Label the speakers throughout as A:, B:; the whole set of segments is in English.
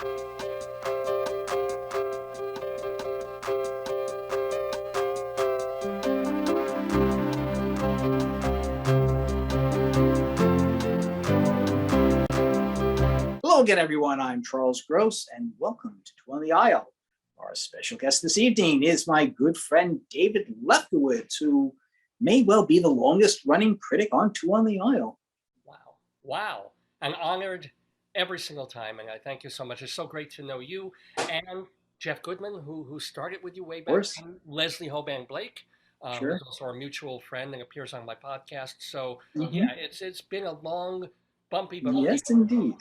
A: Hello again, everyone. I'm Charles Gross, and welcome to Two on the Aisle. Our special guest this evening is my good friend David Lefkowitz, who may well be the longest-running critic on Two on the Aisle.
B: Wow. I'm honored every single time, and I thank you so much. It's so great to know you and Jeff Goodman, who started with you way back, and Leslie Hoban Blake,
A: Sure.
B: who's also our mutual friend and appears on my podcast. So
A: Mhm.
B: yeah, it's been a long, bumpy, but
A: Yes, indeed.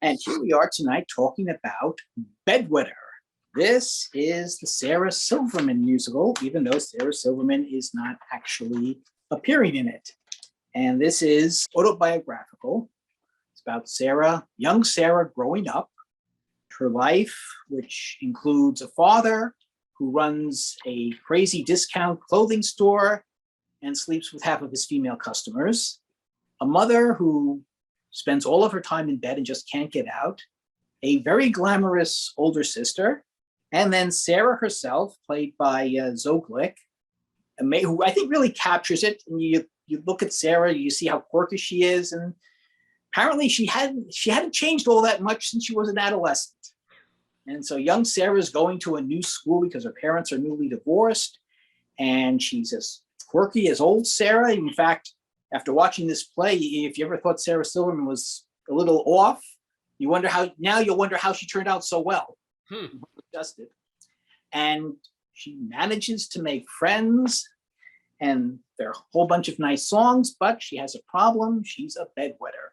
A: And here we are tonight talking about Bedwetter. This is the Sarah Silverman musical, even though Sarah Silverman is not actually appearing in it. And this is autobiographical. It's about Sarah, young Sarah growing up, her life, which includes a father who runs a crazy discount clothing store and sleeps with half of his female customers, a mother who spends all of her time in bed and just can't get out, a very glamorous older sister, and then Sarah herself, played by Zoe Glick, who I think really captures it. And you look at Sarah, you see how quirky she is, and apparently she hadn't changed all that much since she was an adolescent. And so young Sarah is going to a new school because her parents are newly divorced, and she's as quirky as old Sarah. In fact, after watching this play, if you ever thought Sarah Silverman was a little off, you'll wonder how she turned out so well. Adjusted. And she manages to make friends, and there are a whole bunch of nice songs, but she has a problem. She's a bedwetter,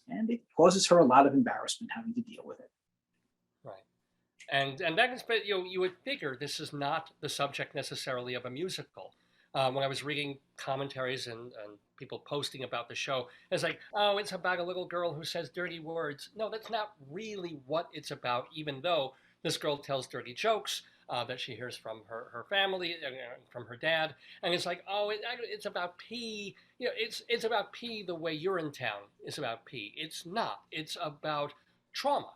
A: and it causes her a lot of embarrassment having to deal with it.
B: Right. And that is, but you would figure this is not the subject necessarily of a musical. When I was reading commentaries and people posting about the show, it's like, oh, it's about a little girl who says dirty words. No, that's not really what it's about, even though this girl tells dirty jokes that she hears from her family, from her dad. And it's like, oh, it's about pee. It's about pee the way Urinetown is about pee. It's not. It's about trauma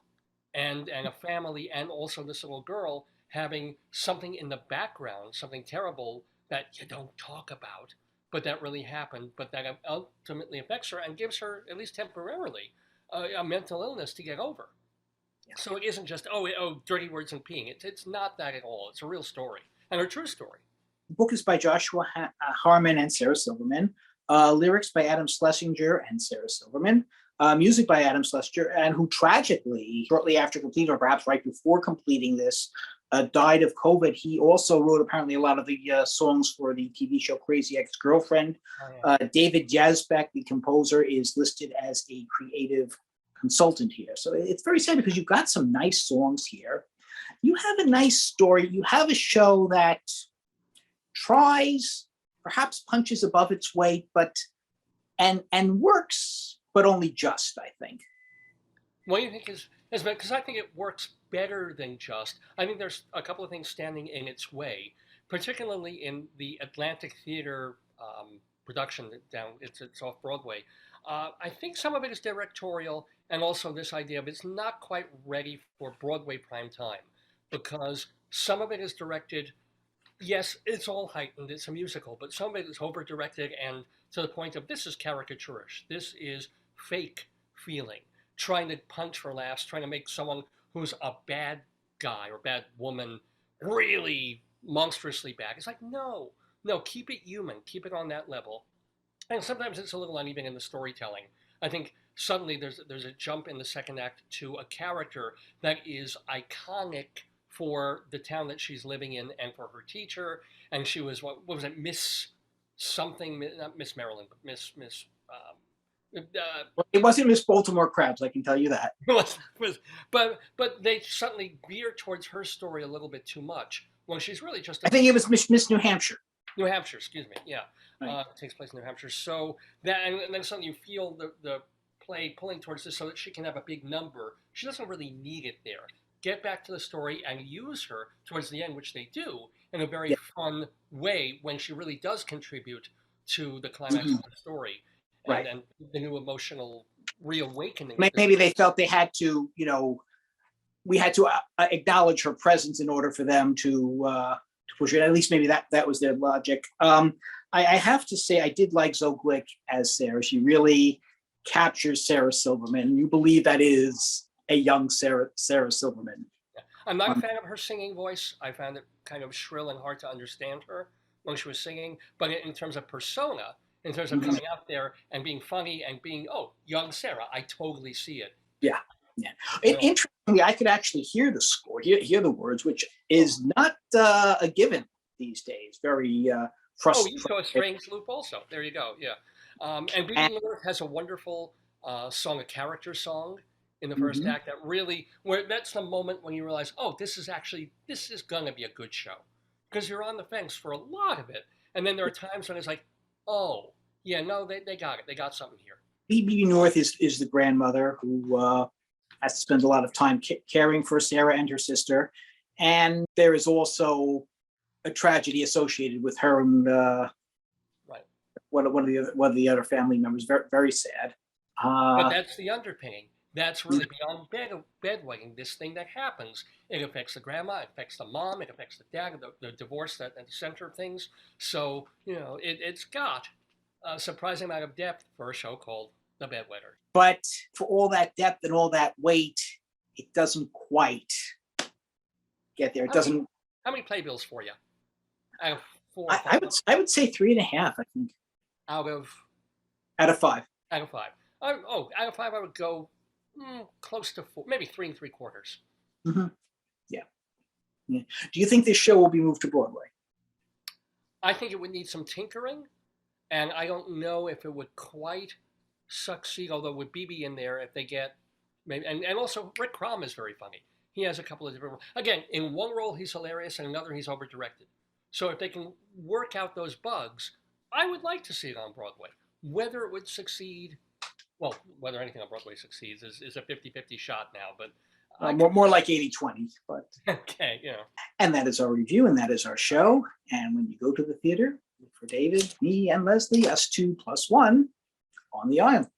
B: and a family, and also this little girl having something in the background, something terrible that you don't talk about, but that really happened, but that ultimately affects her and gives her, at least temporarily, a mental illness to get over. Yeah. So it isn't just, dirty words and peeing. It's not that at all. It's a real story, and a true story.
A: The book is by Joshua Harmon and Sarah Silverman. Lyrics by Adam Schlesinger and Sarah Silverman. Music by Adam Schlesinger, and who tragically, shortly after completing, or perhaps right before completing this, died of COVID. He also wrote apparently a lot of the songs for the TV show Crazy Ex-Girlfriend. David Yazbek, the composer, is listed as a creative consultant here. So it's very sad because you've got some nice songs here. You have a nice story. You have a show that tries, perhaps punches above its weight, but and works, but only just, I think.
B: What do you think is because I think it works better than just. I think there's a couple of things standing in its way, particularly in the Atlantic Theater production down. It's off Broadway. I think some of it is directorial, and also this idea of it's not quite ready for Broadway prime time, because some of it is directed. Yes, it's all heightened. It's a musical, but some of it is over directed and to the point of this is caricaturish. This is fake feeling, trying to punch for laughs, trying to make someone who's a bad guy or bad woman really monstrously bad. It's like, no, keep it human, keep it on that level. And sometimes it's a little uneven in the storytelling. I think suddenly there's a jump in the second act to a character that is iconic for the town that she's living in and for her teacher. And she was, what was it, Miss something, not Miss Maryland, but Miss
A: it wasn't Miss Baltimore Crabs, I can tell you that.
B: but they suddenly veer towards her story a little bit too much when she's really just.
A: I think it was Miss New Hampshire.
B: New Hampshire, excuse me. Yeah,
A: right.
B: It takes place in New Hampshire. So that, and then suddenly you feel the play pulling towards this so that she can have a big number. She doesn't really need it there. Get back to the story and use her towards the end, which they do in a very fun way when she really does contribute to the climax of the story. And the new emotional reawakening. At this
A: Maybe they felt they had to, you know, we had to acknowledge her presence in order for them to push it. At least maybe that was their logic. I have to say I did like Zoglick as Sarah. She really captures Sarah Silverman. You believe that is a young Sarah Silverman.
B: I'm not a fan of her singing voice. I found it kind of shrill and hard to understand her when she was singing. But in terms of persona, in terms of coming out there and being funny and being, oh, young Sarah, I totally see it.
A: Yeah, yeah. Interestingly, I could actually hear the score, hear the words, which is not a given these days. Very frustrating.
B: Oh, you saw a strange loop also. There you go. Yeah. And Bebe Neuwirth has a wonderful song, a character song in the first act that really, where that's the moment when you realize, oh, this is going to be a good show. Because you're on the fence for a lot of it. And then there are times when it's like, oh, yeah, no, they got it. They got something here.
A: Bebe Neuwirth is the grandmother who has to spend a lot of time caring for Sarah and her sister. And there is also a tragedy associated with her and
B: Right.
A: one of the other family members. Very, very sad.
B: But that's the underpinning. That's really beyond bedwetting, this thing that happens. It affects the grandma, it affects the mom, it affects the dad, the divorce at the center of things. So, you know, it's got a surprising amount of depth for a show called The Bedwetter.
A: But for all that depth and all that weight, it doesn't quite get there. It doesn't.
B: How many playbills for you? Out of 4 or 5?
A: I would say 3.5. I think.
B: Out of
A: 5.
B: Out of 5. Out of 5, I would go close to 4, maybe 3 3/4.
A: Yeah. Do you think this show will be moved to Broadway?
B: I think it would need some tinkering, and I don't know if it would quite succeed. Although with Bebe in there, if they get maybe, and also Rick Crom is very funny. He has a couple of different. Again, in one role he's hilarious, and another he's over directed. So if they can work out those bugs, I would like to see it on Broadway. Whether it would succeed. Well, whether anything on Broadway succeeds is a 50-50 shot now, but
A: more like 80-20. But
B: okay, you know.
A: And that is our review, and that is our show. And when you go to the theater, look for David, me, and Leslie, us 2 + 1 on the aisle.